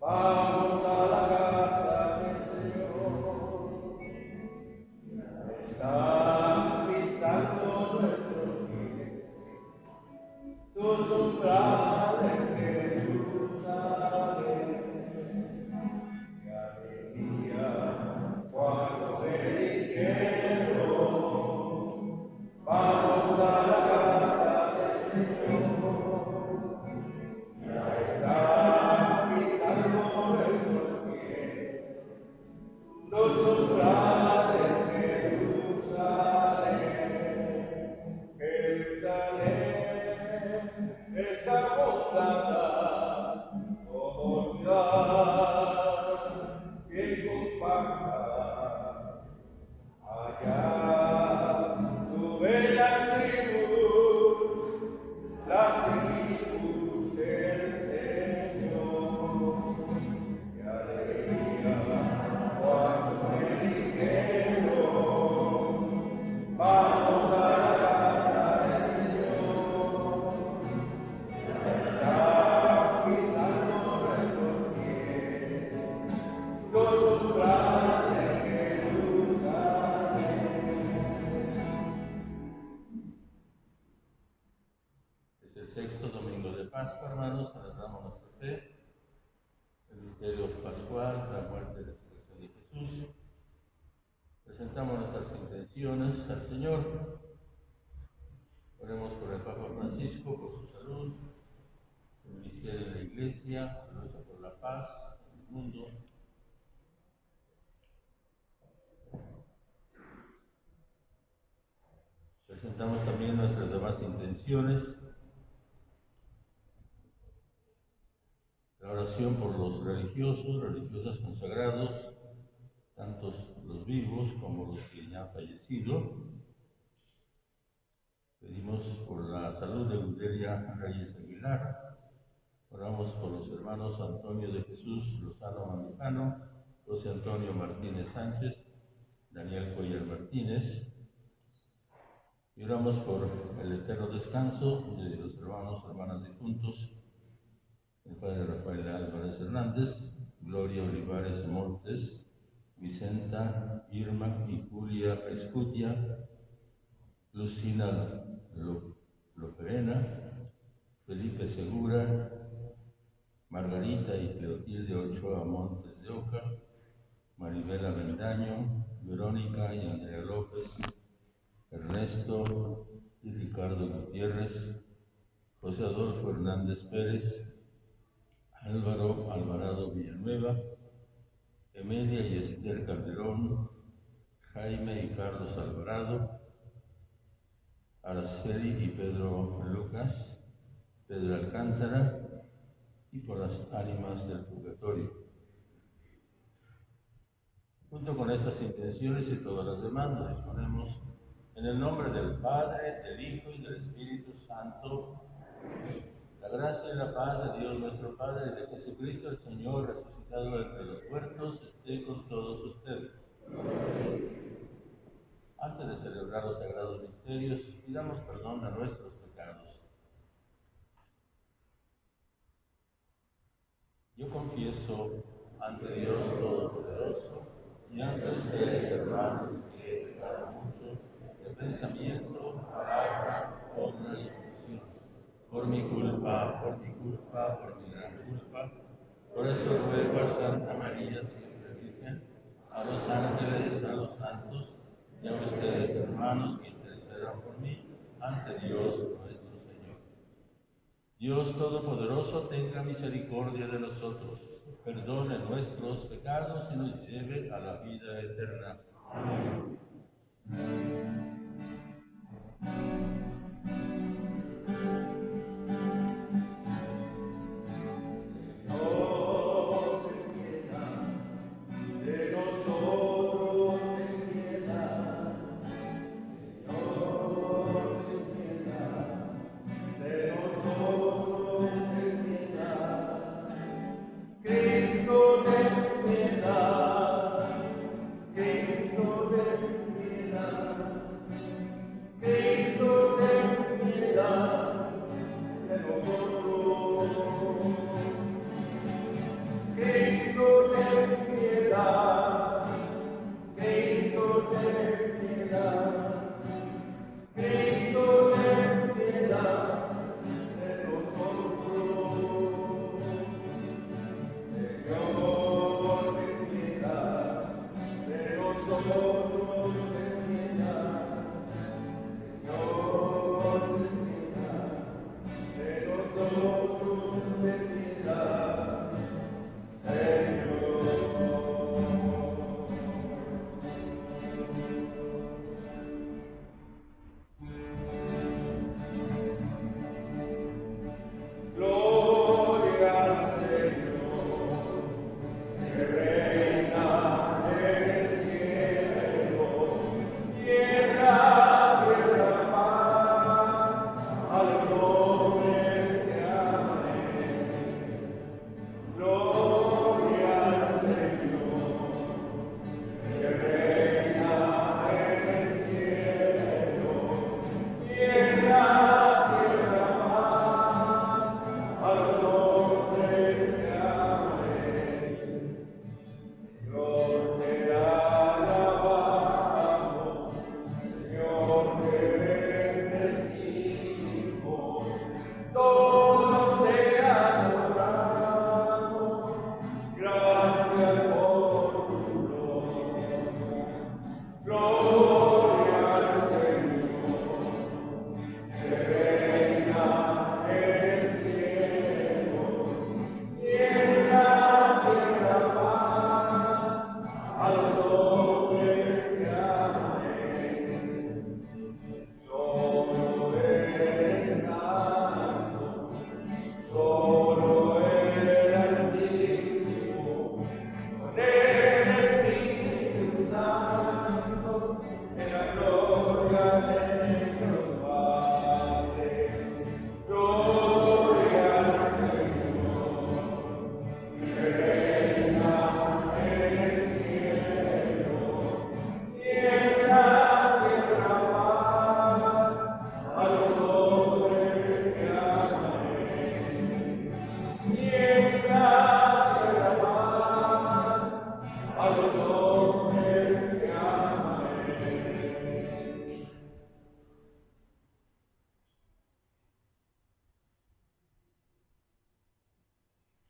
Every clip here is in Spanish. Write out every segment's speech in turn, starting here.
Vamos a la casa del Señor. Están pisando nuestros pies tus umbrales, Jerusalén. Qué alegría cuando me dijeron: vamos a la casa del Señor. Ya están pisando nuestros pies tus umbrales, Jerusalén. Jerusalén está poblada como ciudad bien compacta. Allá suben las tribus del Señor. Qué alegría cuando me dijeron: vamos a la casa del Señor. Están pisando nuestros pies los umbrales de Jerusalén. Es el sexto domingo de Pascua, hermanos. Celebramos nuestra fe, el misterio pascual, la muerte y la resurrección de Jesús. Presentamos nuestras intenciones al Señor. Oremos por el Papa Francisco, por su salud, el ministerio de la Iglesia, por la paz en el mundo. Presentamos también nuestras demás intenciones. La oración por los religiosos, religiosas consagrados, tantos los vivos como los que ya han fallecido. Pedimos por la salud de Gudelia Reyes Aguilar. Oramos por los hermanos Antonio de Jesús Lozano Mandujano, José Antonio Martínez Sánchez, Daniel Cuellar Martínez. Y oramos por el eterno descanso de los hermanas difuntos, el padre Rafael Álvarez Hernández, Gloria Olivares Montes, Vicenta, Irma y Julia Escutia, Lucina Loperena, Felipe Segura, Margarita y Cleotilde Ochoa Montes de Oca, Maribela Bendaño, Verónica y Andrea López, Ernesto y Ricardo Gutiérrez, José Adolfo Hernández Pérez, Álvaro Alvarado Villanueva, Emilia y Esther Calderón, Jaime y Carlos Alvarado, Araceli y Pedro Lucas, Pedro Alcántara, y por las ánimas del purgatorio. Junto con esas intenciones y todas las demás, nos disponemos en el nombre del Padre, del Hijo y del Espíritu Santo. La gracia y la paz de Dios nuestro Padre y de Jesucristo el Señor, resucitado entre los muertos, esté con todos ustedes. Antes de celebrar los sagrados misterios, pidamos perdón a nuestros pecados. Yo confieso ante Dios Todopoderoso y ante ustedes, hermanos, que he pecado mucho de pensamiento, palabra, obra y omisión. Por mi culpa, por mi gran culpa. Por eso ruego a Santa María, siempre Virgen, a los ángeles, a los santos, y a ustedes, hermanos, que intercedan por mí ante Dios nuestro Señor. Dios Todopoderoso, tenga misericordia de nosotros, perdone nuestros pecados y nos lleve a la vida eterna. Amén. Cristo, ten piedad.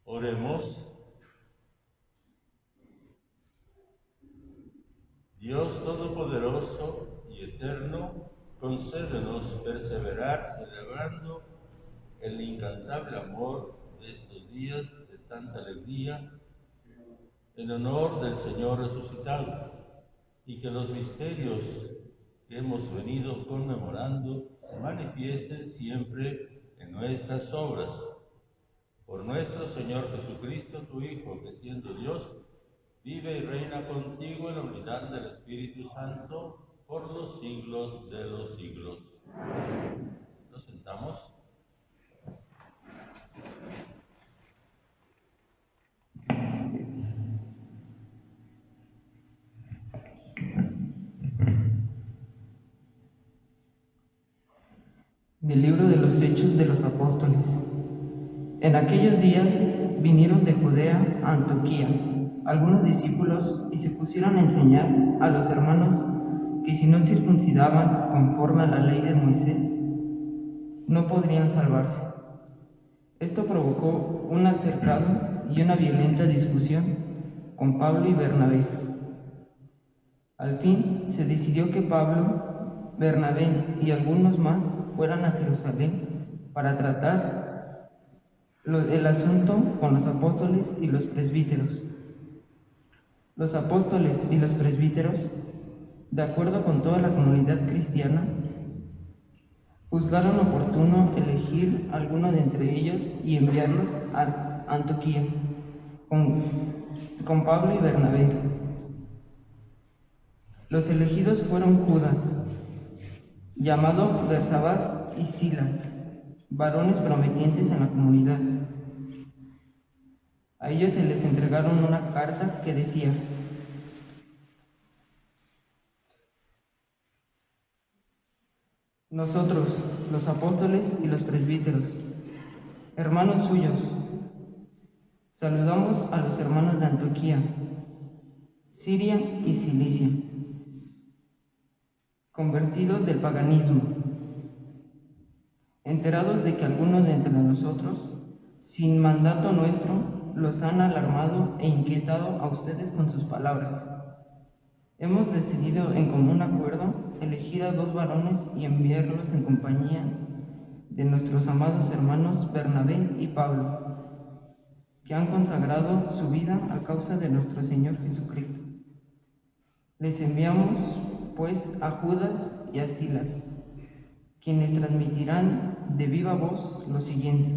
Oremos. Dios Todopoderoso y Eterno, concédenos perseverar celebrando el incansable amor de estos días de tanta alegría en honor del Señor resucitado, y que los misterios que hemos venido conmemorando se manifiesten siempre en nuestras obras. Por nuestro Señor Jesucristo, tu Hijo, que siendo Dios, vive y reina contigo en la unidad del Espíritu Santo por los siglos de los siglos. Nos sentamos. Del libro de los Hechos de los Apóstoles. En aquellos días vinieron de Judea a Antioquía algunos discípulos y se pusieron a enseñar a los hermanos que si no circuncidaban conforme a la ley de Moisés, no podrían salvarse. Esto provocó un altercado y una violenta discusión con Pablo y Bernabé. Al fin se decidió que Pablo, Bernabé y algunos más fueran a Jerusalén para tratar el asunto con los apóstoles y los presbíteros. Los apóstoles y los presbíteros, de acuerdo con toda la comunidad cristiana, juzgaron oportuno elegir alguno de entre ellos y enviarlos a Antioquía con Pablo y Bernabé. Los elegidos fueron Judas, llamado Barsabás, y Silas, varones prometientes en la comunidad. A ellos se les entregaron una carta que decía: nosotros, los apóstoles y los presbíteros, hermanos suyos, Saludamos a los hermanos de Antioquía, Siria y Cilicia, convertidos del paganismo, enterados de que algunos de entre nosotros, sin mandato nuestro, los han alarmado e inquietado a ustedes con sus palabras. Hemos decidido en común acuerdo elegir a 2 varones y enviarlos en compañía de nuestros amados hermanos Bernabé y Pablo, que han consagrado su vida a causa de nuestro Señor Jesucristo. Les enviamos, pues, a Judas y a Silas, quienes transmitirán de viva voz lo siguiente: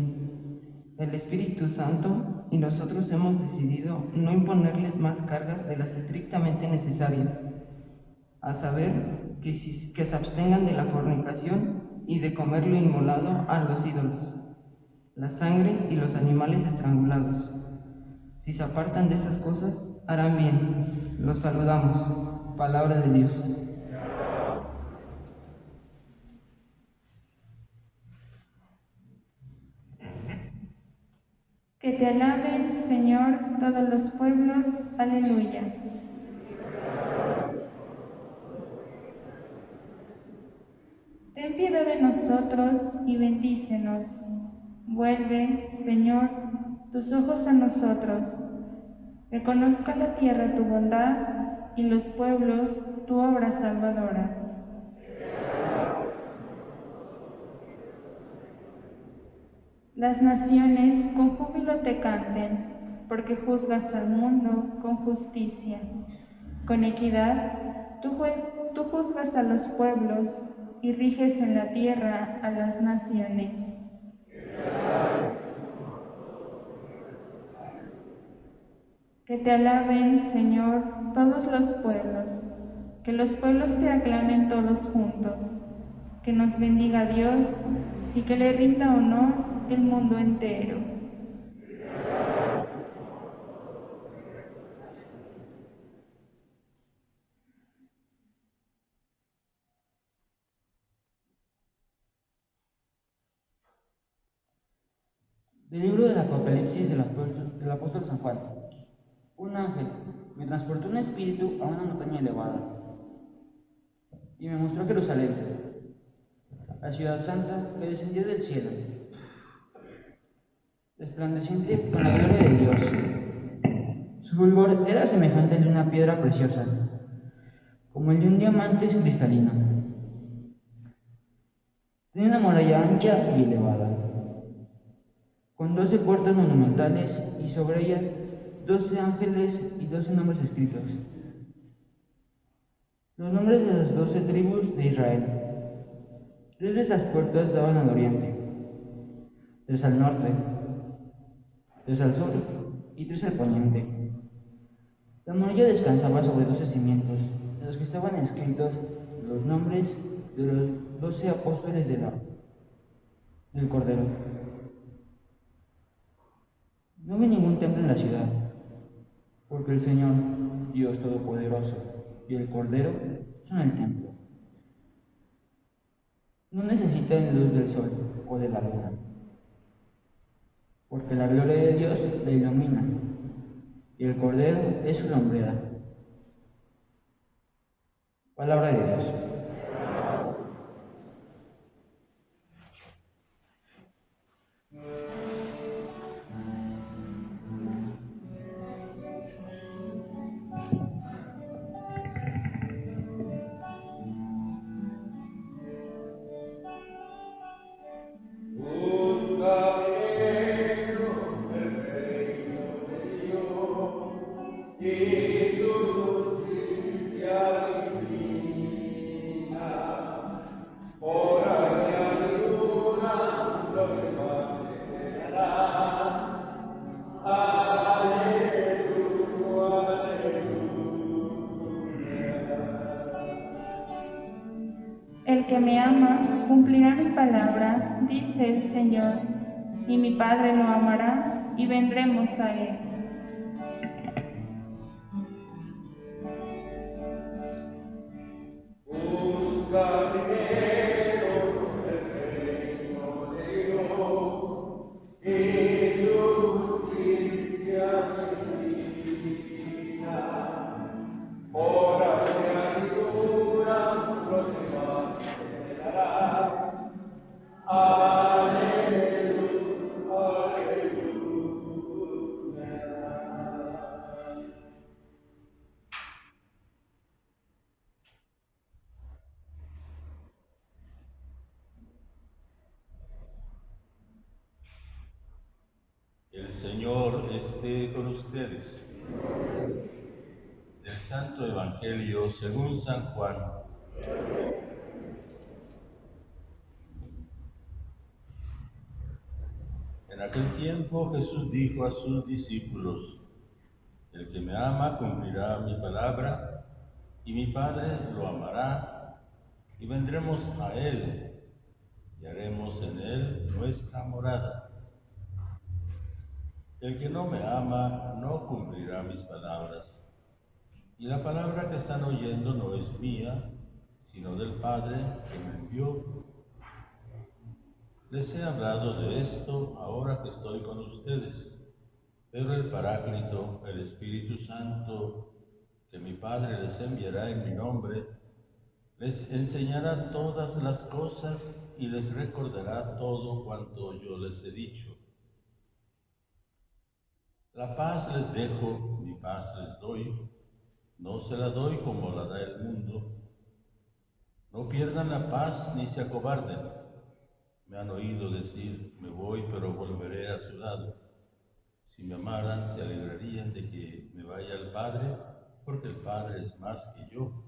el Espíritu Santo y nosotros hemos decidido no imponerles más cargas de las estrictamente necesarias, a saber, que se abstengan de la fornicación y de comer lo inmolado a los ídolos, la sangre y los animales estrangulados. Si se apartan de esas cosas, harán bien. Los saludamos. Palabra de Dios. Que te alaben, Señor, todos los pueblos. Aleluya. Ten piedad de nosotros y bendícenos. Vuelve, Señor, tus ojos a nosotros. Reconozca la tierra tu bondad y los pueblos tu obra salvadora. Las naciones con júbilo te canten, porque juzgas al mundo con justicia. Con equidad tú juzgas a los pueblos y riges en la tierra a las naciones. Que te alaben, Señor, todos los pueblos, que los pueblos te aclamen todos juntos, que nos bendiga Dios y que le rinda honor el mundo entero. Del libro del Apocalipsis del apóstol San Juan. Un ángel me transportó un espíritu a una montaña elevada y me mostró Jerusalén, la ciudad santa que descendía del cielo, resplandeciente con la gloria de Dios. Su fulgor era semejante al de una piedra preciosa, como el de un diamante cristalino. Tenía una muralla ancha y elevada, con 12 puertas monumentales y sobre ellas 12 ángeles y 12 nombres escritos. Los nombres de las 12 tribus de Israel. 3 de estas puertas daban al oriente, 3 al norte, 3 al sur y 3 al poniente. La muralla descansaba sobre 12 cimientos, en los que estaban escritos los nombres de los 12 apóstoles del Cordero. No vi ningún templo en la ciudad, porque el Señor, Dios Todopoderoso, y el Cordero son el templo. No necesitan luz del sol o de la luna, porque la gloria de Dios la ilumina, y el Cordero es su lumbrera. Palabra de Dios. El que me ama cumplirá mi palabra, dice el Señor, y mi Padre lo amará y vendremos a él. Busca primero el reino de Dios y su justicia. Señor esté con ustedes. Del Santo Evangelio según San Juan. En aquel tiempo Jesús dijo a sus discípulos: el que me ama cumplirá mi palabra, y mi Padre lo amará, y vendremos a él, y haremos en él nuestra morada. El que no me ama no cumplirá mis palabras, y la palabra que están oyendo no es mía, sino del Padre que me envió. Les he hablado de esto ahora que estoy con ustedes, pero el Paráclito, el Espíritu Santo, que mi Padre les enviará en mi nombre, les enseñará todas las cosas y les recordará todo cuanto yo les he dicho. La paz les dejo, mi paz les doy, no se la doy como la da el mundo. No pierdan la paz ni se acobarden. Me han oído decir, me voy, pero volveré a su lado. Si me amaran, se alegrarían de que me vaya al Padre, porque el Padre es más que yo.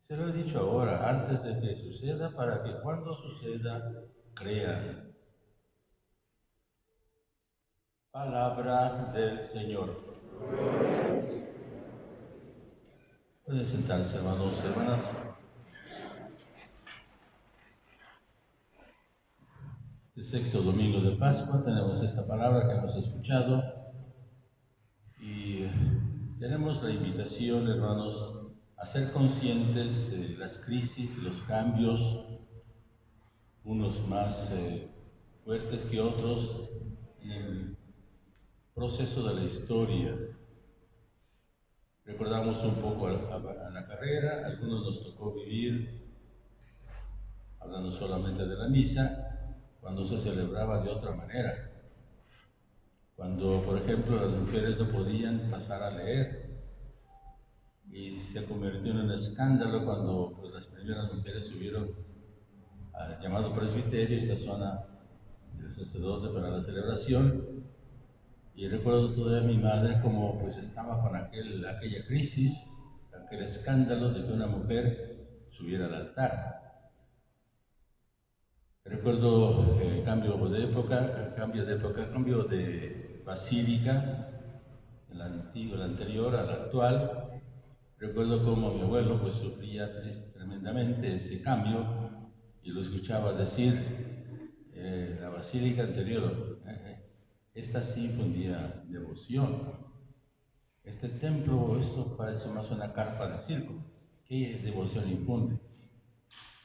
Se lo he dicho ahora, antes de que suceda, para que cuando suceda, crean. Palabra del Señor. Pueden sentarse, hermanos y hermanas. Este sexto domingo de Pascua tenemos esta palabra que hemos escuchado y tenemos la invitación, hermanos, a ser conscientes de las crisis, los cambios, unos más fuertes que otros en el proceso de la historia. Recordamos un poco a la carrera, a algunos nos tocó vivir, hablando solamente de la misa, cuando se celebraba de otra manera. Cuando, por ejemplo, las mujeres no podían pasar a leer, y se convirtió en un escándalo cuando pues, las primeras mujeres subieron al llamado presbiterio, esa zona del sacerdote para la celebración. Y recuerdo todavía a mi madre como pues estaba con aquella crisis, aquel escándalo de que una mujer subiera al altar. Recuerdo cambio de basílica, la anterior a la actual. Recuerdo cómo mi abuelo pues sufría tremendamente ese cambio y lo escuchaba decir, la basílica anterior, esta sí infundía devoción. Este templo, esto parece más una carpa de circo. ¿Qué devoción infunde?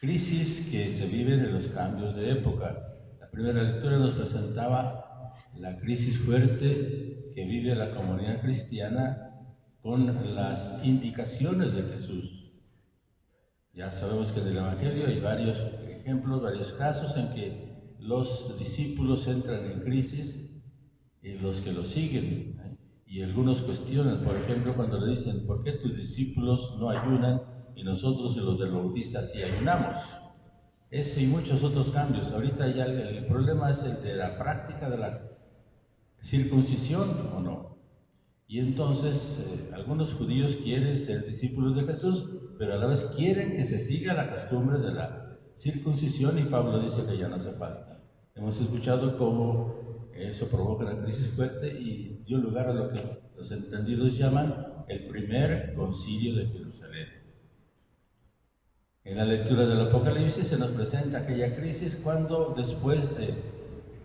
Crisis que se viven en los cambios de época. La primera lectura nos presentaba la crisis fuerte que vive la comunidad cristiana con las indicaciones de Jesús. Ya sabemos que en el Evangelio hay varios ejemplos, varios casos en que los discípulos entran en crisis y los que lo siguen, y algunos cuestionan, por ejemplo, cuando le dicen, ¿por qué tus discípulos no ayunan y nosotros y los del Bautista sí ayunamos? Ese y muchos otros cambios. Ahorita ya el problema es el de la práctica de la circuncisión o no. Y entonces algunos judíos quieren ser discípulos de Jesús, pero a la vez quieren que se siga la costumbre de la circuncisión, y Pablo dice que ya no hace falta. Hemos escuchado cómo eso provoca una crisis fuerte y dio lugar a lo que los entendidos llaman el primer concilio de Jerusalén. En la lectura del Apocalipsis se nos presenta aquella crisis cuando después de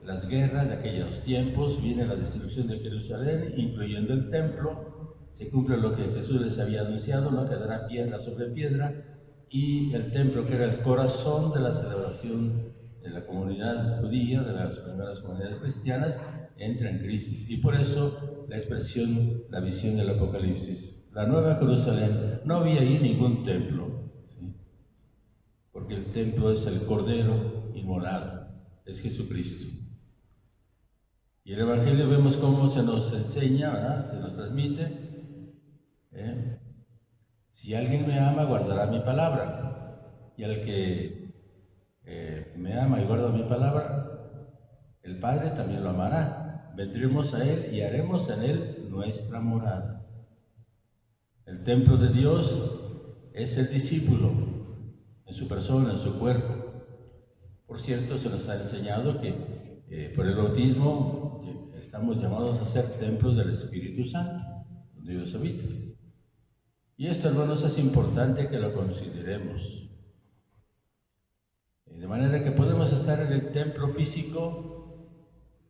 las guerras de aquellos tiempos viene la destrucción de Jerusalén, incluyendo el templo. Se cumple lo que Jesús les había anunciado, no quedará piedra sobre piedra, y el templo, que era el corazón de la celebración de la comunidad judía, de las primeras comunidades cristianas, entra en crisis. Y por eso la expresión, la visión del Apocalipsis. La Nueva Jerusalén, no había ahí ningún templo, ¿sí? Porque el templo es el Cordero inmolado, es Jesucristo. Y en el Evangelio vemos cómo se nos enseña, ¿verdad? Se nos transmite. Si alguien me ama, guardará mi palabra. Y al que me ama y guarda mi palabra, el Padre también lo amará. vendremos a Él y haremos en Él nuestra morada. El templo de Dios es el discípulo, en su persona, en su cuerpo. Por cierto, se nos ha enseñado que por el bautismo estamos llamados a ser templos del Espíritu Santo, donde Dios habita. Y esto, hermanos, es importante que lo consideremos. De manera que podemos estar en el templo físico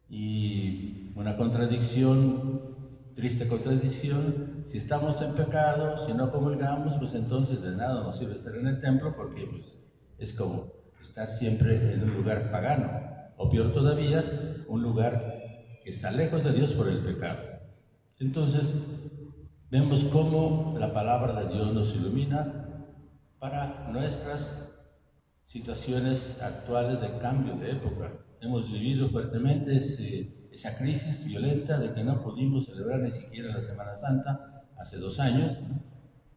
y una contradicción, triste contradicción, si estamos en pecado, si no comulgamos, pues entonces de nada nos sirve estar en el templo porque pues, es como estar siempre en un lugar pagano, o peor todavía, un lugar que está lejos de Dios por el pecado. Entonces, vemos cómo la palabra de Dios nos ilumina para nuestras situaciones actuales de cambio de época. Hemos vivido fuertemente esa crisis violenta de que no pudimos celebrar ni siquiera la Semana Santa hace 2 años,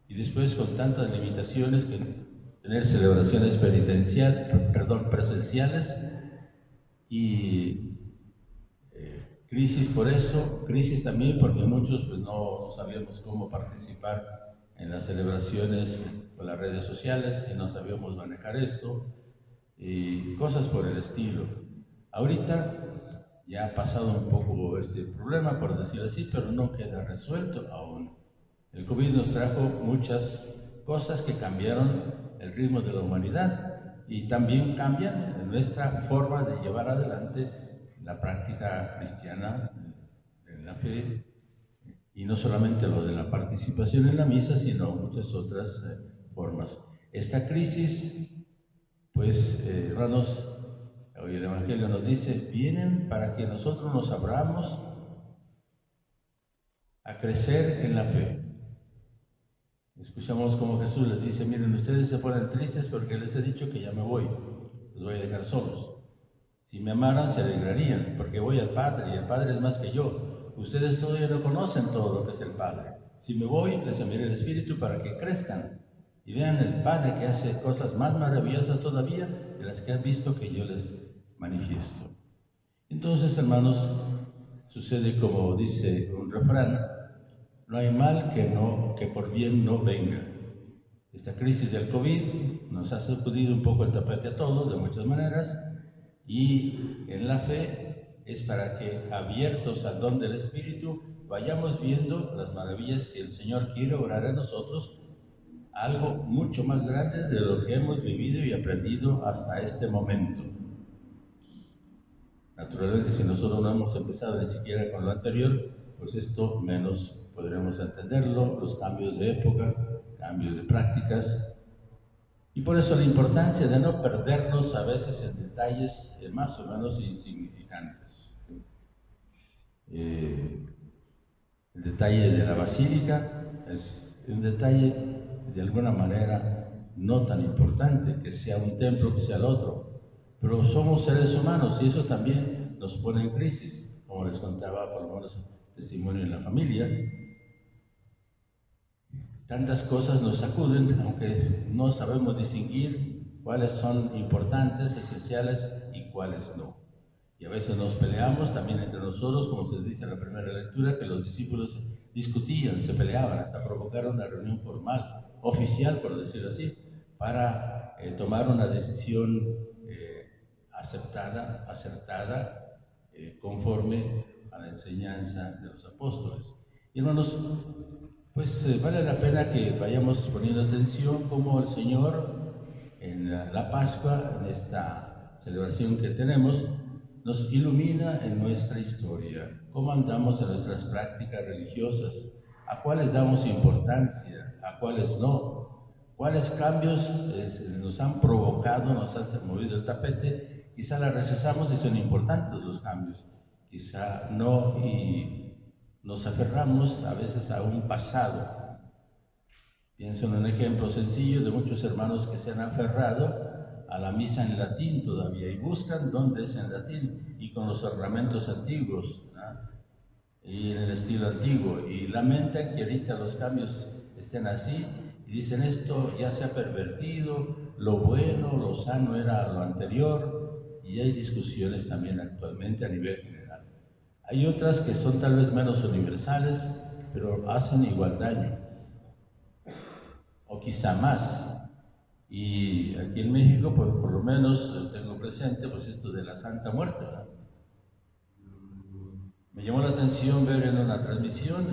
y después con tantas limitaciones que tener celebraciones presenciales, y crisis por eso, crisis también porque muchos pues, no sabíamos cómo participar en las celebraciones con las redes sociales y no sabíamos manejar esto y cosas por el estilo. Ahorita ya ha pasado un poco este problema, por decirlo así, pero no queda resuelto aún. El COVID nos trajo muchas cosas que cambiaron el ritmo de la humanidad y también cambian nuestra forma de llevar adelante la práctica cristiana de la fe. Y no solamente lo de la participación en la misa, sino muchas otras formas. Esta crisis, pues, hermanos, hoy el Evangelio nos dice, vienen para que nosotros nos abramos a crecer en la fe. Escuchamos como Jesús les dice, miren, ustedes se ponen tristes porque les he dicho que ya me voy, los voy a dejar solos. Si me amaran, se alegrarían, porque voy al Padre, y el Padre es más que yo. Ustedes todavía no conocen todo lo que es el Padre. Si me voy, les enviaré el Espíritu para que crezcan y vean el Padre que hace cosas más maravillosas todavía de las que han visto que yo les manifiesto. Entonces, hermanos, sucede como dice un refrán, no hay mal que por bien no venga. Esta crisis del COVID nos ha sacudido un poco el tapete a todos de muchas maneras, y en la fe es para que, abiertos al don del Espíritu, vayamos viendo las maravillas que el Señor quiere obrar en nosotros, algo mucho más grande de lo que hemos vivido y aprendido hasta este momento. Naturalmente, si nosotros no hemos empezado ni siquiera con lo anterior, pues esto menos podremos entenderlo, los cambios de época, cambios de prácticas, y por eso la importancia de no perdernos a veces en detalles más o menos insignificantes. El detalle de la basílica es un detalle de alguna manera no tan importante, que sea un templo, que sea el otro, pero somos seres humanos y eso también nos pone en crisis, como les contaba por lo menos testimonio en la familia. Tantas cosas nos sacuden, aunque no sabemos distinguir cuáles son importantes, esenciales y cuáles no. Y a veces nos peleamos también entre nosotros, como se dice en la primera lectura, que los discípulos discutían, se peleaban, hasta provocar una reunión formal, oficial, por decirlo así, para tomar una decisión acertada, conforme a la enseñanza de los apóstoles. Y hermanos, pues vale la pena que vayamos poniendo atención cómo el Señor en la Pascua, en esta celebración que tenemos, nos ilumina en nuestra historia, cómo andamos en nuestras prácticas religiosas, a cuáles damos importancia, a cuáles no, cuáles cambios nos han provocado, nos han movido el tapete, quizá las rechazamos y son importantes los cambios, quizá no, y nos aferramos a veces a un pasado. Pienso en un ejemplo sencillo de muchos hermanos que se han aferrado a la misa en latín todavía y buscan dónde es en latín y con los ornamentos antiguos, ¿no? Y en el estilo antiguo, y lamentan que ahorita los cambios estén así y dicen esto ya se ha pervertido, lo bueno, lo sano era lo anterior, y hay discusiones también actualmente a nivel general. Hay otras que son tal vez menos universales, pero hacen igual daño, o quizá más. Y aquí en México, pues por lo menos tengo presente pues esto de la Santa Muerte, ¿verdad? Me llamó la atención ver en una transmisión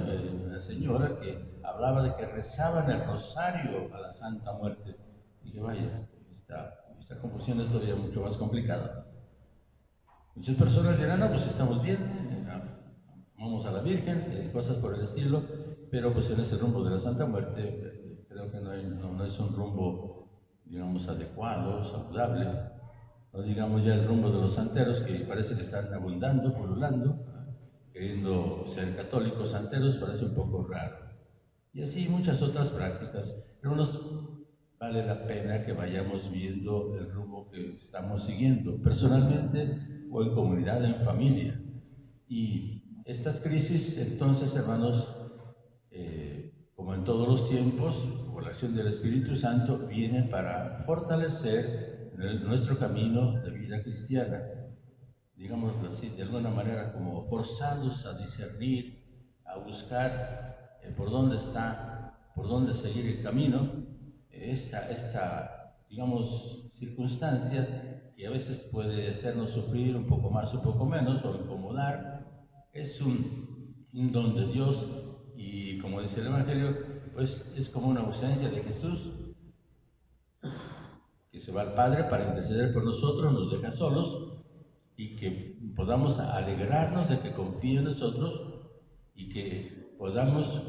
una señora que hablaba de que rezaban el rosario a la Santa Muerte. Y dije, vaya, esta confusión es todavía mucho más complicada. Muchas personas dirán, no, pues estamos bien, vamos a la Virgen, cosas por el estilo, pero pues en ese rumbo de la Santa Muerte creo que no es un rumbo, digamos, adecuado, saludable. No digamos ya el rumbo de los santeros, que parece que están abundando, pululando, queriendo ser católicos santeros, parece un poco raro. Y así muchas otras prácticas. Pero vale la pena que vayamos viendo el rumbo que estamos siguiendo, personalmente o en comunidad, en familia. Y estas crisis, entonces, hermanos, como en todos los tiempos, por la acción del Espíritu Santo, vienen para fortalecer nuestro camino de vida cristiana. Digámoslo así, de alguna manera como forzados a discernir, a buscar por dónde seguir el camino. Digamos, circunstancias que a veces puede hacernos sufrir un poco más, un poco menos, o incomodar, es un don de Dios, y como dice el Evangelio, pues es como una ausencia de Jesús, que se va al Padre para interceder por nosotros, nos deja solos, y que podamos alegrarnos de que confíe en nosotros y que podamos,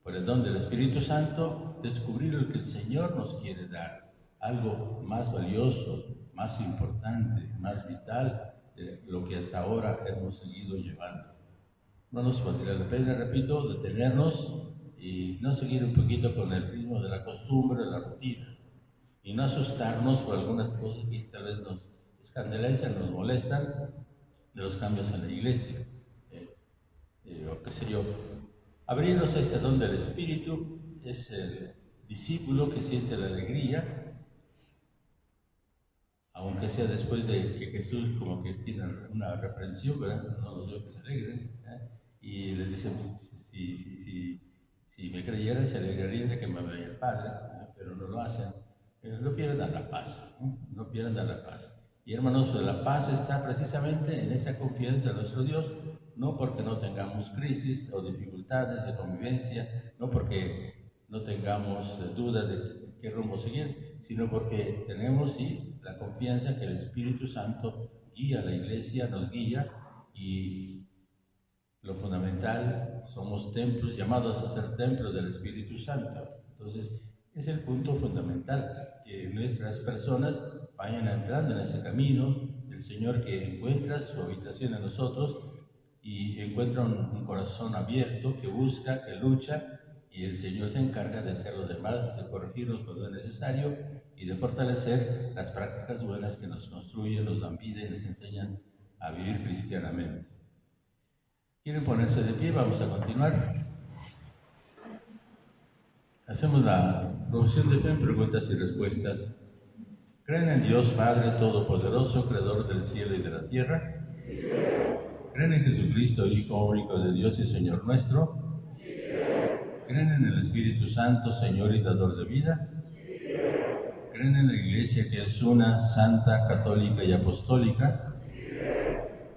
por el don del Espíritu Santo, descubrir lo que el Señor nos quiere dar, algo más valioso, más importante, más vital de lo que hasta ahora hemos seguido llevando. No nos valdría la pena, repito, detenernos y no seguir un poquito con el ritmo de la costumbre, de la rutina, y no asustarnos por algunas cosas que tal vez nos escandalizan, nos molestan, de los cambios en la iglesia, o qué sé yo. Abrirnos a este don del Espíritu es el discípulo que siente la alegría, aunque sea después de que Jesús como que tiene una reprensión, ¿verdad? No los veo que se alegren, y les dice, si me creyeran se alegrarían de que me vaya el Padre, pero no lo hacen. No pierdan la paz, no pierdan la paz. Y hermanos, la paz está precisamente en esa confianza en nuestro Dios, no porque no tengamos crisis o dificultades de convivencia, no porque no tengamos dudas de qué rumbo seguir, sino porque tenemos, sí, la confianza que el Espíritu Santo guía a la iglesia, nos guía, y lo fundamental, somos templos, llamados a ser templos del Espíritu Santo. Entonces, es el punto fundamental, que nuestras personas vayan entrando en ese camino del Señor, que encuentra su habitación en nosotros y encuentra un corazón abierto que busca, que lucha, y el Señor se encarga de hacer lo demás, de corregirnos cuando es necesario y de fortalecer las prácticas buenas que nos construyen, nos dan vida y nos enseñan a vivir cristianamente. ¿Quieren ponerse de pie? Vamos a continuar. Hacemos la profesión de fe en preguntas y respuestas. ¿Creen en Dios Padre Todopoderoso, Creador del cielo y de la tierra? ¿Creen en Jesucristo, Hijo único de Dios y Señor nuestro? ¿Creen en el Espíritu Santo, Señor y dador de vida? ¿Creen en la Iglesia, que es una, santa, católica y apostólica?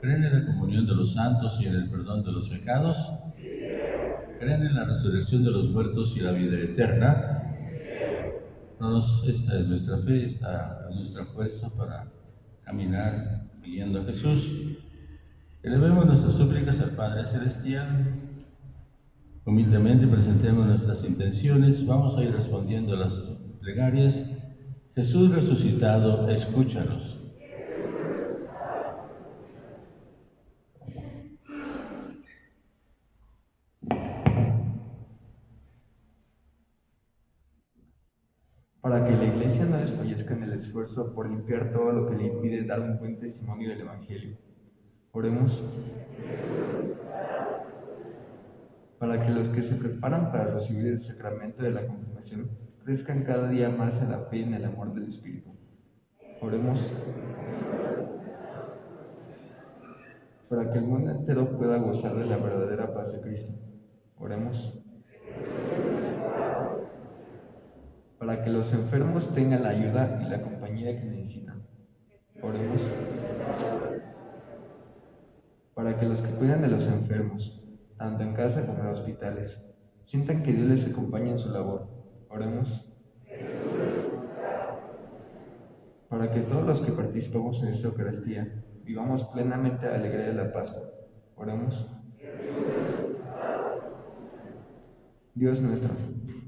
¿Creen en la comunión de los santos y en el perdón de los pecados? ¿Creen en la resurrección de los muertos y la vida eterna? Esta es nuestra fe, esta es nuestra fuerza para caminar siguiendo a Jesús. Elevemos nuestras súplicas al Padre Celestial. Humildemente presentemos nuestras intenciones. Vamos a ir respondiendo a las plegarias. Jesús resucitado, escúchanos. Para que la Iglesia no desfallezca en el esfuerzo por limpiar todo lo que le impide dar un buen testimonio del Evangelio. Oremos. Para que los que se preparan para recibir el sacramento de la confirmación crezcan cada día más en la fe y en el amor del Espíritu. Oremos. para que el mundo entero pueda gozar de la verdadera paz de Cristo. Oremos. Para que los enfermos tengan la ayuda y la compañía que necesitan. Oremos. Para que los que cuidan de los enfermos, tanto en casa como en hospitales, sientan que Dios les acompaña en su labor. Oremos. Para que todos los que participamos en esta Eucaristía vivamos plenamente la alegría de la Pascua. Oremos. Dios nuestro,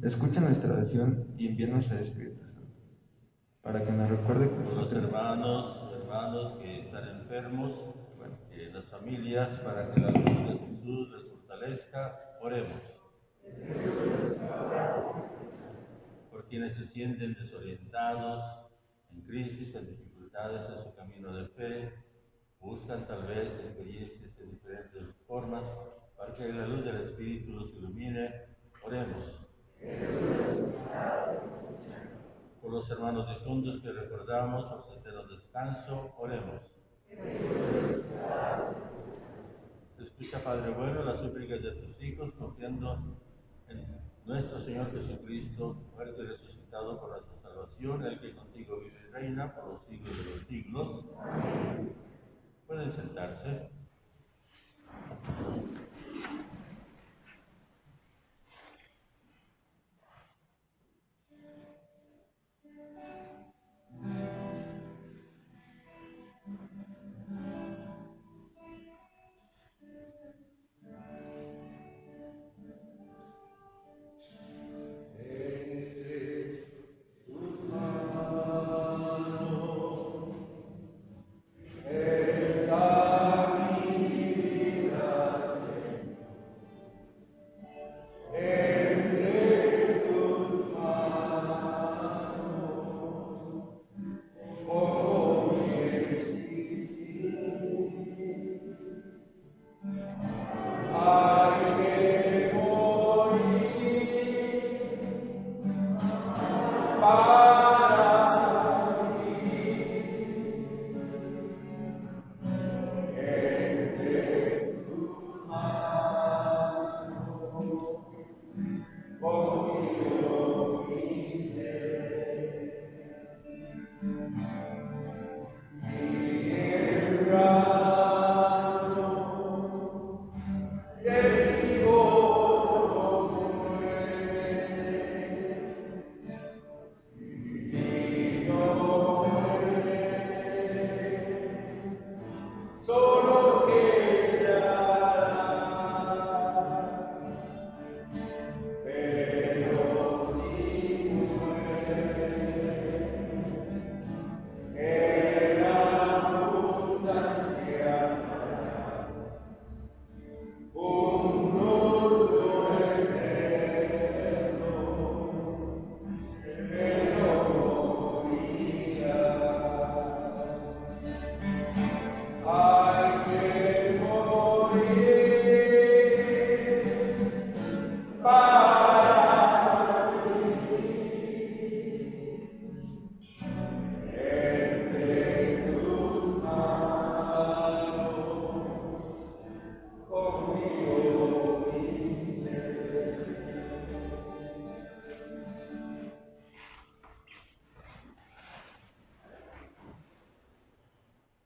escucha nuestra oración y envíanos al Espíritu Santo, para que nos recuerde que Los hermanos que están enfermos, las familias, para que la luz de Jesús les fortalezca, oremos. Por quienes se sienten desorientados, en crisis, en dificultades en su camino de fe, buscan tal vez experiencias en diferentes formas, para que la luz del Espíritu los ilumine, oremos. Por los hermanos difuntos que recordamos por su eterno descanso, oremos. Escucha, Padre bueno, las súplicas de tus hijos, confiando en nuestro Señor Jesucristo, muerto y resucitado por nuestra salvación, el que contigo vive y reina por los siglos de los siglos. Pueden sentarse.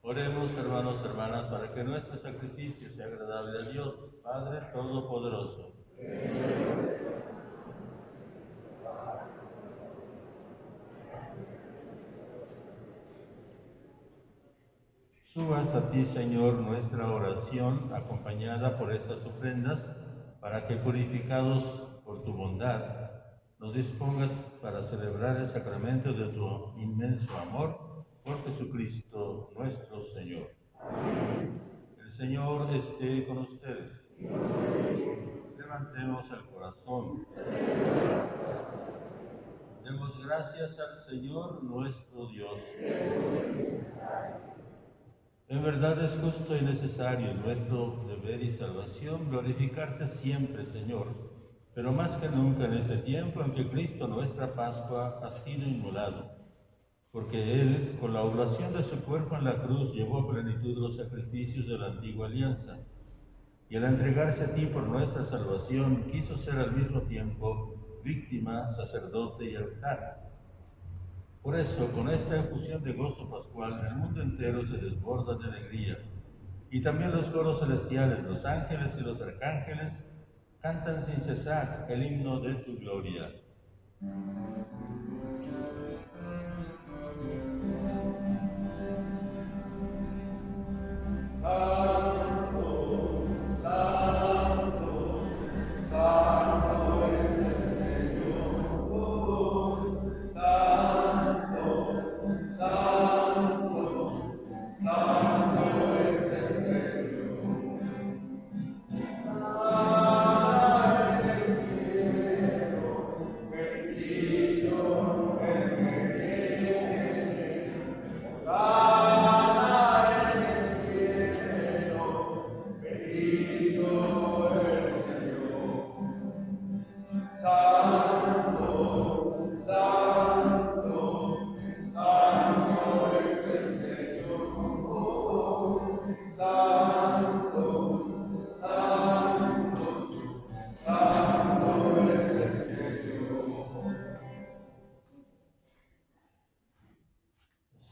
Oremos, hermanos, hermanas, para que nuestro sacrificio sea agradable a Dios, Padre Todopoderoso. Suba hasta ti, Señor, nuestra oración, acompañada por estas ofrendas, para que, purificados por tu bondad, nos dispongas para celebrar el sacramento de tu inmenso amor, por Jesucristo nuestro Señor. El Señor esté con ustedes. Levantemos el corazón. Demos gracias al Señor nuestro Dios. En verdad es justo y necesario nuestro deber y salvación glorificarte siempre, Señor, pero más que nunca en este tiempo en que Cristo, nuestra Pascua, ha sido inmolado. porque Él, con la oblación de su cuerpo en la cruz, llevó a plenitud los sacrificios de la antigua alianza, y al entregarse a ti por nuestra salvación, quiso ser al mismo tiempo víctima, sacerdote y altar. Por eso, con esta efusión de gozo pascual, el mundo entero se desborda de alegría, y también los coros celestiales, los ángeles y los arcángeles, cantan sin cesar el himno de tu gloria.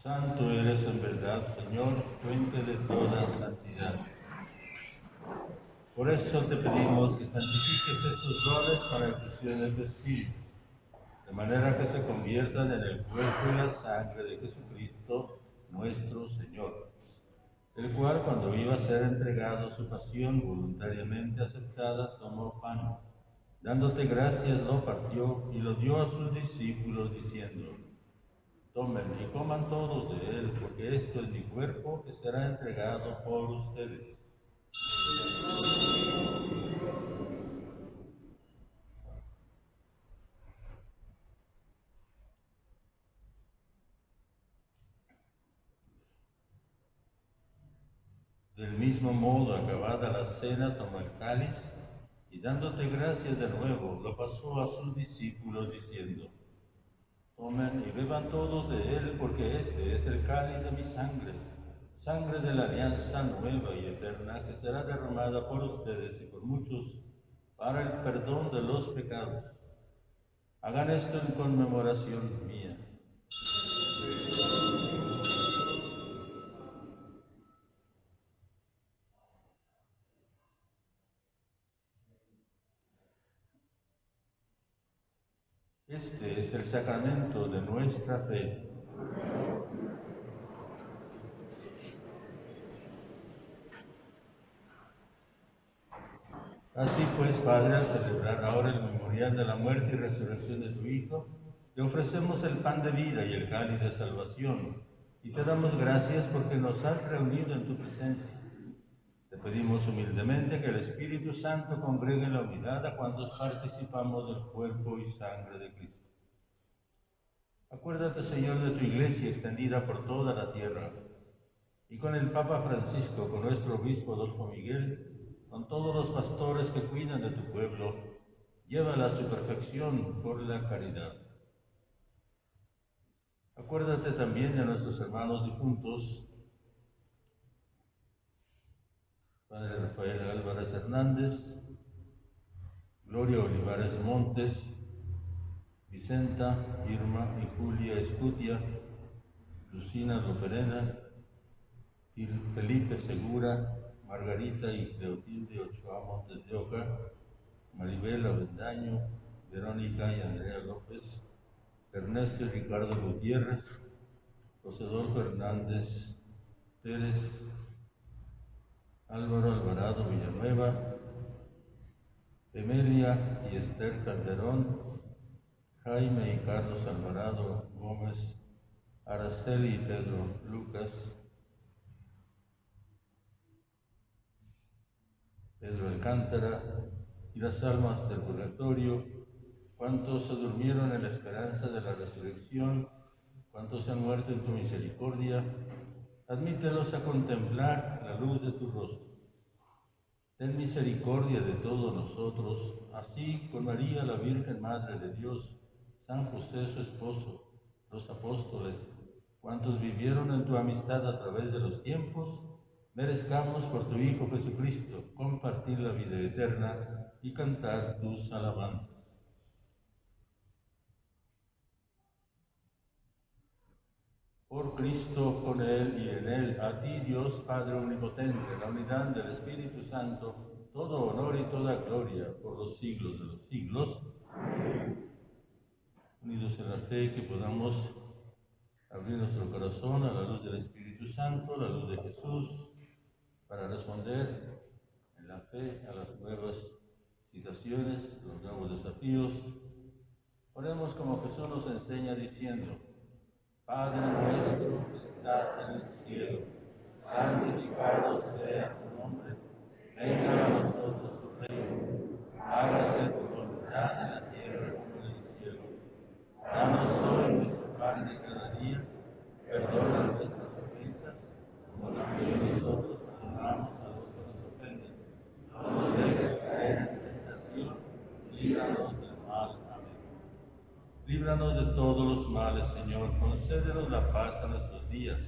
Santo eres en verdad, Señor, fuente de toda santidad. Por eso te pedimos que santifiques estos dones con la efusión de tu Espíritu, de manera que se conviertan en el cuerpo y la sangre de Jesucristo, nuestro Señor, el cual, cuando iba a ser entregado a su pasión voluntariamente aceptada, tomó pan, dándote gracias, lo partió y lo dio a sus discípulos, diciendo: tomen y coman todos de él, porque esto es mi cuerpo que será entregado por ustedes. Del mismo modo, acabada la cena, tomó el cáliz y dándote gracias de nuevo, lo pasó a sus discípulos, diciendo: tomen y beban todos de él, porque este es el cáliz de mi sangre, sangre de la alianza nueva y eterna, que será derramada por ustedes y por muchos para el perdón de los pecados. Hagan esto en conmemoración mía. Este es el sacramento de nuestra fe. Así pues, Padre, al celebrar ahora el memorial de la muerte y resurrección de tu Hijo, te ofrecemos el pan de vida y el cáliz de salvación, y te damos gracias porque nos has reunido en tu presencia. Te pedimos humildemente que el Espíritu Santo congregue la unidad a cuantos participamos del cuerpo y sangre de Cristo. Acuérdate, Señor, de tu Iglesia extendida por toda la tierra, y con el Papa Francisco, con nuestro obispo Adolfo Miguel, con todos los pastores que cuidan de tu pueblo, llévala a su perfección por la caridad. Acuérdate también de nuestros hermanos difuntos, Padre Rafael Álvarez Hernández, Gloria Olivares Montes, Vicenta, Irma y Julia Escutia, Lucina Loperena, Felipe Segura, Margarita y Cleotilde Ochoa Montes de Oca, Maribel Avendaño, Verónica y Andrea López, Ernesto y Ricardo Gutiérrez, José Adolfo Hernández Pérez, Álvaro Alvarado Villanueva, Emilia y Esther Calderón, Jaime y Carlos Alvarado Gómez, Araceli y Pedro Lucas, Pedro Alcántara, y las almas del purgatorio, cuantos se durmieron en la esperanza de la resurrección, cuantos han muerto en tu misericordia, admítelos a contemplar la luz de tu rostro. Ten misericordia de todos nosotros, así con María, la Virgen Madre de Dios, San José, su esposo, los apóstoles, cuantos vivieron en tu amistad a través de los tiempos, merezcamos por tu Hijo Jesucristo compartir la vida eterna y cantar tus alabanzas. Por Cristo, con Él y en Él, a ti, Dios Padre Omnipotente, la unidad del Espíritu Santo, todo honor y toda gloria por los siglos de los siglos. Unidos en la fe, que podamos abrir nuestro corazón a la luz del Espíritu Santo, la luz de Jesús, para responder en la fe a las nuevas situaciones, los nuevos desafíos. Oremos como Jesús nos enseña diciendo: Padre nuestro que estás en el cielo, santificado sea tu nombre, venga a nosotros tu reino, hágase tu voluntad en la tierra como en el cielo. Danos hoy nuestro pan de cada día, perdona nuestras ofensas, como también nosotros perdonamos a los que nos ofenden. No nos dejes caer en tentación, líbranos del mal. Amén. Líbranos de todos los males, Señor, concédenos la paz a nuestros días,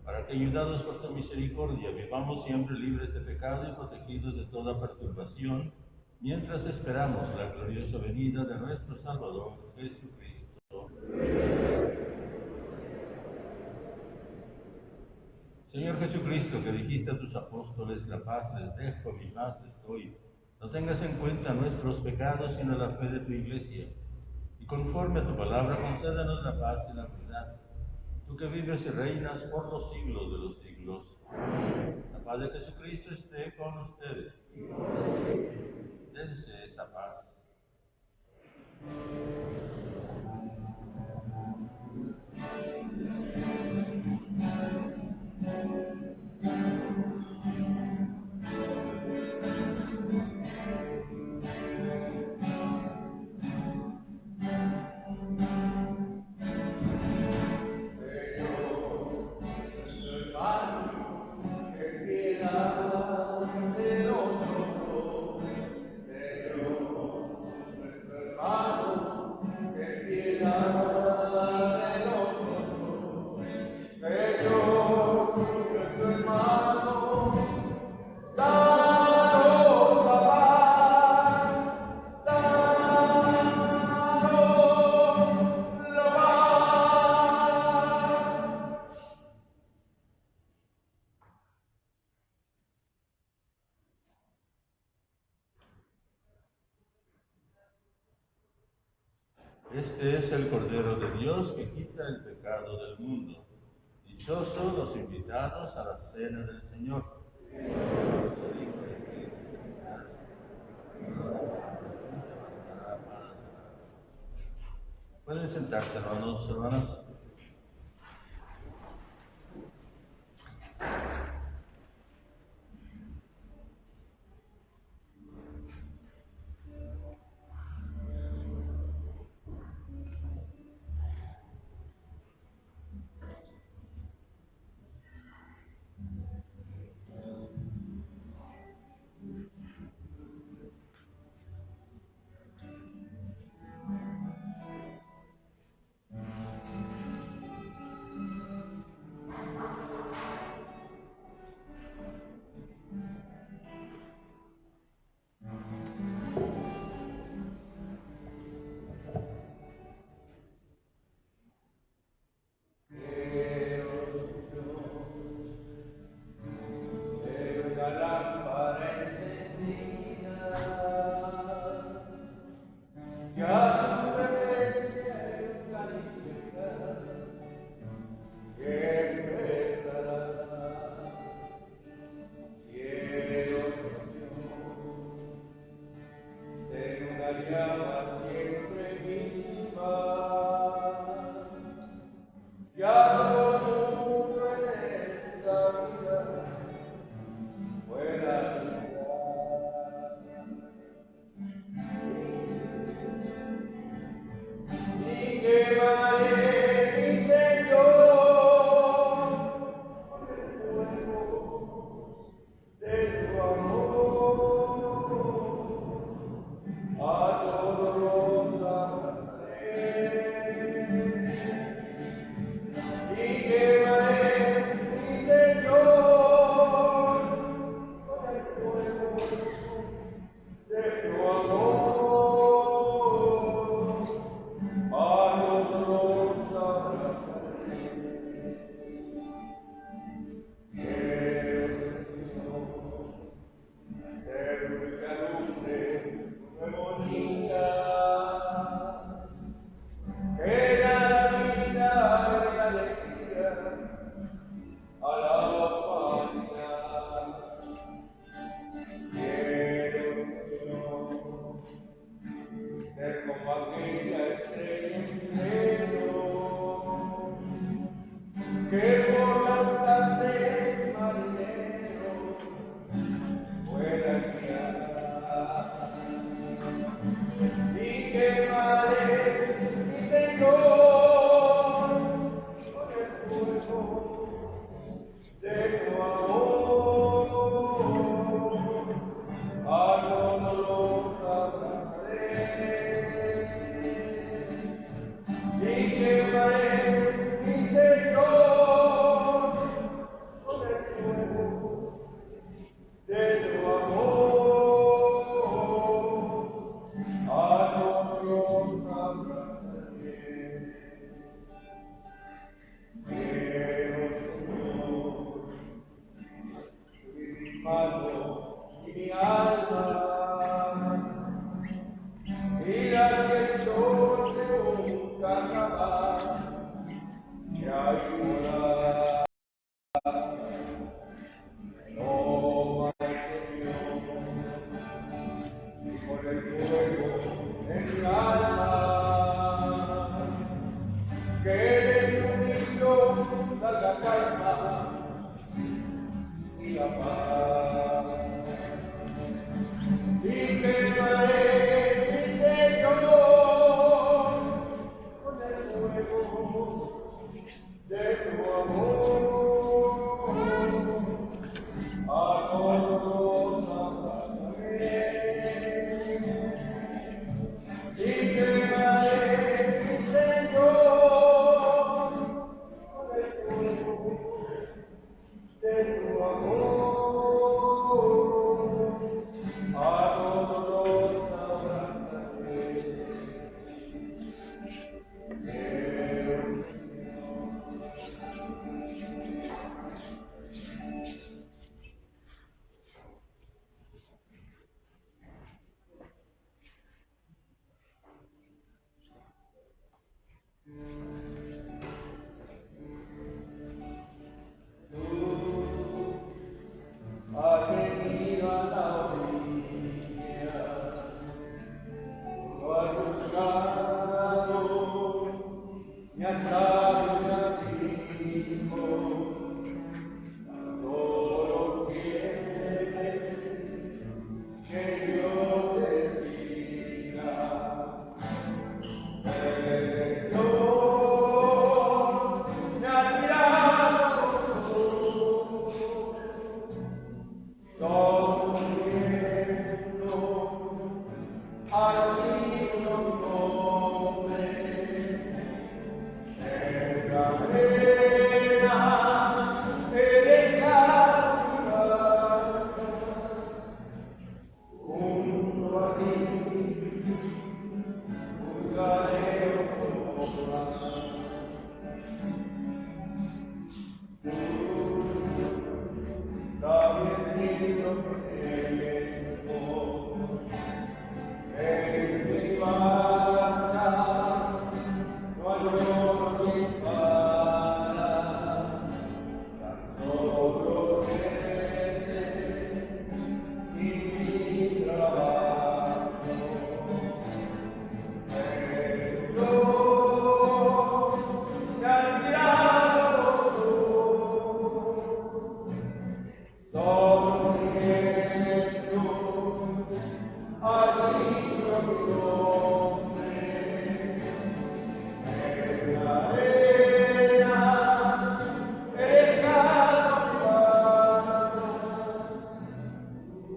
para que, ayudados por tu misericordia, vivamos siempre libres de pecado y protegidos de toda perturbación, mientras esperamos la gloriosa venida de nuestro Salvador, Jesucristo. Señor Jesucristo, que dijiste a tus apóstoles: la paz les dejo, mi paz les doy, no tengas en cuenta nuestros pecados, sino la fe de tu Iglesia. Y conforme a tu palabra, concédanos la paz y la unidad. Tú que vives y reinas por los siglos de los siglos. La paz de Jesucristo esté con ustedes. Dense esa paz. Este es el Cordero de Dios que quita el pecado del mundo. Dichosos los invitados a la cena del Señor. Pueden sentarse, hermanos, hermanas. ser como aquella estrella en pleno, que por las tardes marineros fuera guiada, y que mare, mi Señor, con el fuego de tu amor, a todos los abrazaré, y quemaré mi Señor con el fuego de tu amor, a todos los abrazaré. Quiero, Señor, mi mano y mi alma, ir hacia el sol de un carnaval que hay volar. No Señor, y con el fuego en mi alma, que de su niño salga calma y la paz. Y quemaré mi Señor con el fuego de tu amor, a todos abrazaré, y quemaré mi Señor con el fuego de tu amor, a todos abrazaré. Has venido a la orilla, lo has buscado, me has dado un abrigo, solo quieres que yo te siga. Señor, me has mirado todo viento al mismo nombre, en la arena he dejado mi barca, junto a ti buscaré otro mar. También digo que tengo en mi barca, no lloro ni para, tan solo y mi trabajo. Señor, me has mirado todo mi viento al dicho mi nombre, en la arena he dejado mi barca,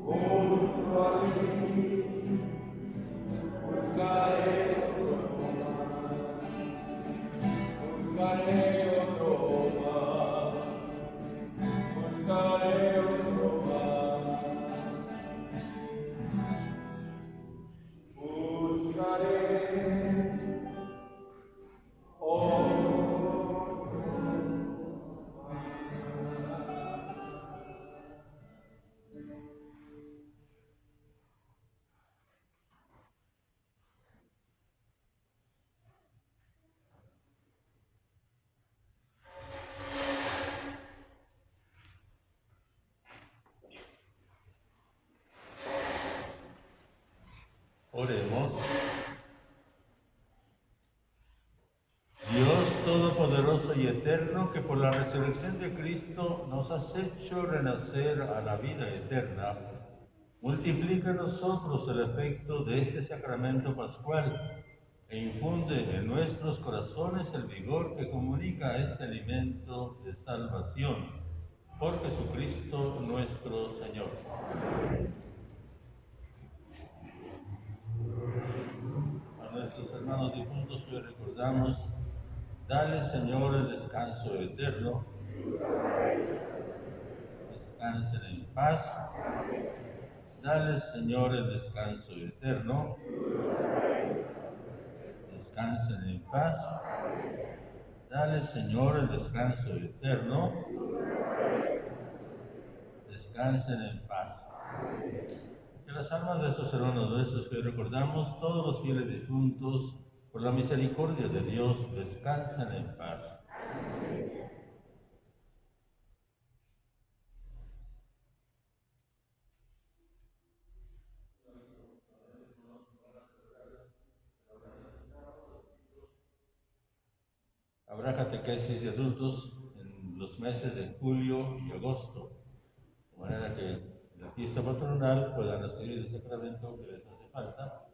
junto a ti buscaré otro mar, buscaré otro mar, buscaré otro mar, buscaré glorioso y eterno, que por la resurrección de Cristo nos has hecho renacer a la vida eterna, multiplica en nosotros el efecto de este sacramento pascual e infunde en nuestros corazones el vigor que comunica este alimento de salvación. Por Jesucristo nuestro Señor. A nuestros hermanos difuntos hoy recordamos, dale Señor el descanso eterno, descansen en paz, dale Señor el descanso eterno, descansen en paz, dale Señor el descanso eterno, descansen en paz. Que las almas de esos hermanos nuestros que hoy recordamos, todos los fieles difuntos, por la misericordia de Dios, descansen en paz. Habrá catequesis de adultos en los meses de julio y agosto, de manera que en la fiesta patronal puedan recibir el sacramento que les hace falta,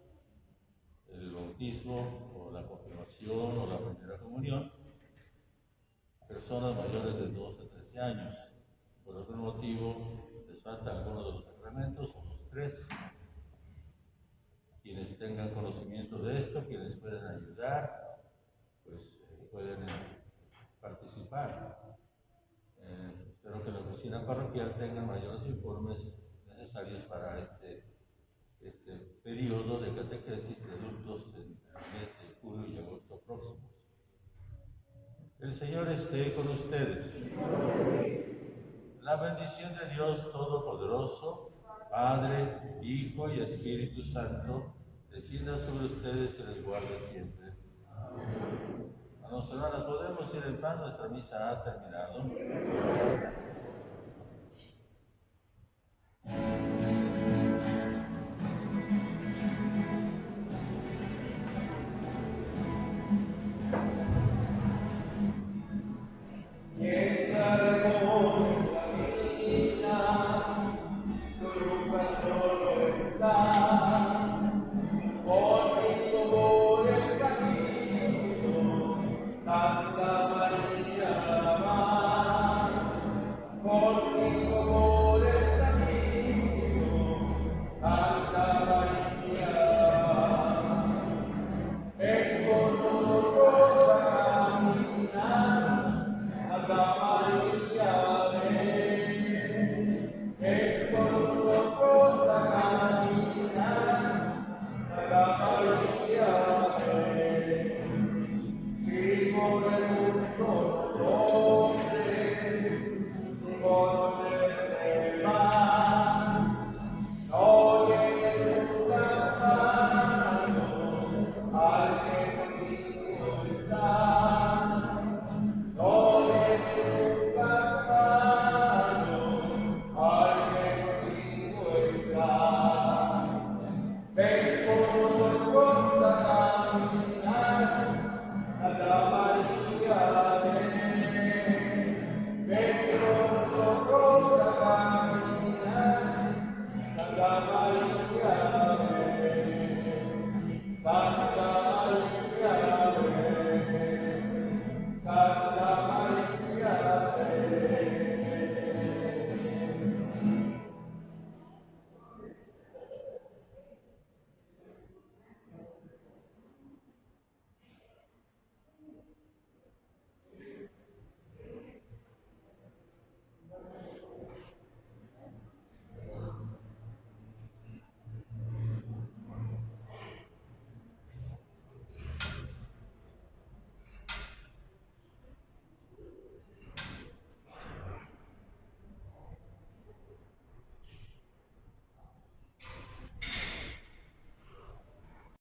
el bautismo o la confirmación o la primera comunión, personas mayores de 12 a 13 años. Por algún motivo les falta alguno de los sacramentos, o los tres. Quienes tengan conocimiento de esto, quienes puedan ayudar, pues pueden participar. Espero que la oficina parroquial tenga mayores informes necesarios para este periodo de catequesis de adultos en el mes de julio y agosto próximos. El Señor esté con ustedes. La bendición de Dios Todopoderoso, Padre, Hijo y Espíritu Santo, descienda sobre ustedes y les guarde siempre. A nuestras hermanas, podemos ir en paz, nuestra misa ha terminado.